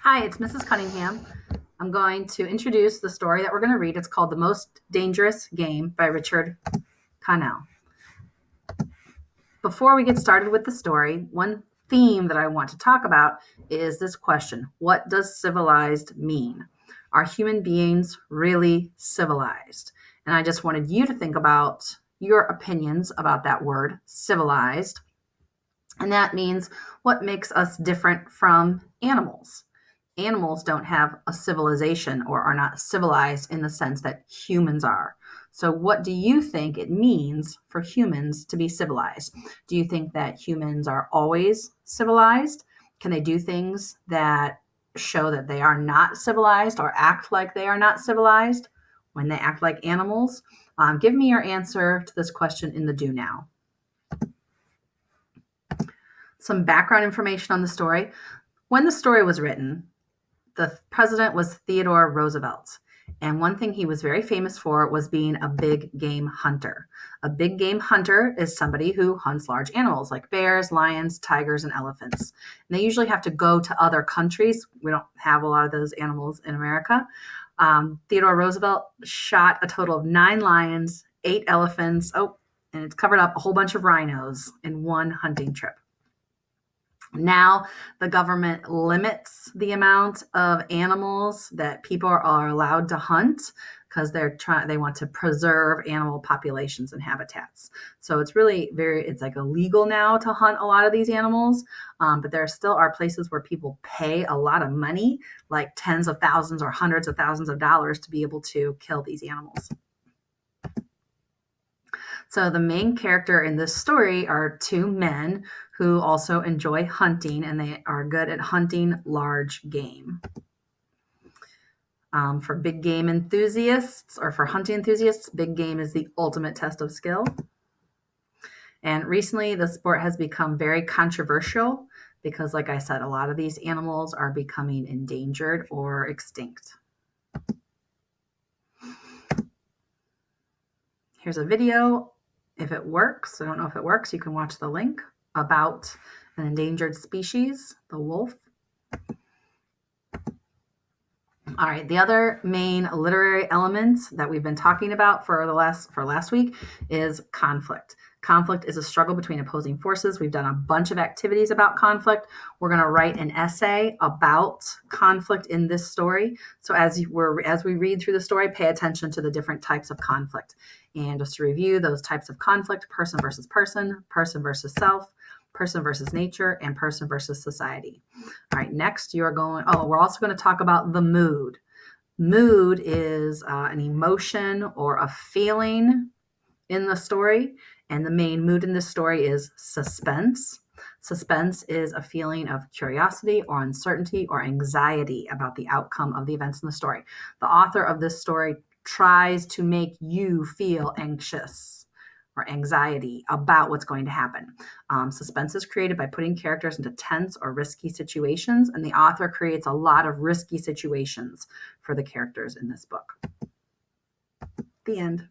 Hi, it's Mrs. Cunningham. I'm going to introduce the story that we're going to read. It's called The Most Dangerous Game by Richard Connell. Before we get started with the story, one theme that I want to talk about is this question: what does civilized mean? Are human beings really civilized? And I just wanted you to think about your opinions about that word, civilized. And that means what makes us different from animals. Animals don't have a civilization or are not civilized in the sense that humans are. So, what do you think it means for humans to be civilized? Do you think that humans are always civilized? Can they do things that show that they are not civilized or act like they are not civilized when they act like animals? Give me your answer to this question in the Do Now. Some background information on the story. When the story was written, the president was Theodore Roosevelt. And one thing he was very famous for was being a big game hunter. A big game hunter is somebody who hunts large animals like bears, lions, tigers, and elephants. And they usually have to go to other countries. We don't have a lot of those animals in America. Theodore Roosevelt shot a total of 9 lions, 8 elephants. And it's covered up a whole bunch of rhinos in one hunting trip. Now the government limits the amount of animals that people are allowed to hunt because they want to preserve animal populations and habitats. So it's really it's like illegal now to hunt a lot of these animals, but there still are places where people pay a lot of money, like tens of thousands or hundreds of thousands of dollars, to be able to kill these animals. So the main character in this story are 2 men who also enjoy hunting, and they are good at hunting large game. For big game enthusiasts or for hunting enthusiasts, big game is the ultimate test of skill. And recently, the sport has become very controversial because, like I said, a lot of these animals are becoming endangered or extinct. Here's a video. If it works, I don't know if it works, you can watch the link about an endangered species, the wolf. All right, the other main literary element that we've been talking about for last week is conflict. Conflict is a struggle between opposing forces. We've done a bunch of activities about conflict. We're going to write an essay about conflict in this story. So as we read through the story, pay attention to the different types of conflict. And just to review those types of conflict: person versus person, person versus self, person versus nature, and person versus society. All right, next we're also going to talk about the mood. Mood is an emotion or a feeling in the story, and the main mood in this story is suspense. Suspense is a feeling of curiosity or uncertainty or anxiety about the outcome of the events in the story. The author of this story tries to make you feel anxious or anxiety about what's going to happen. Suspense is created by putting characters into tense or risky situations, and the author creates a lot of risky situations for the characters in this book. The end.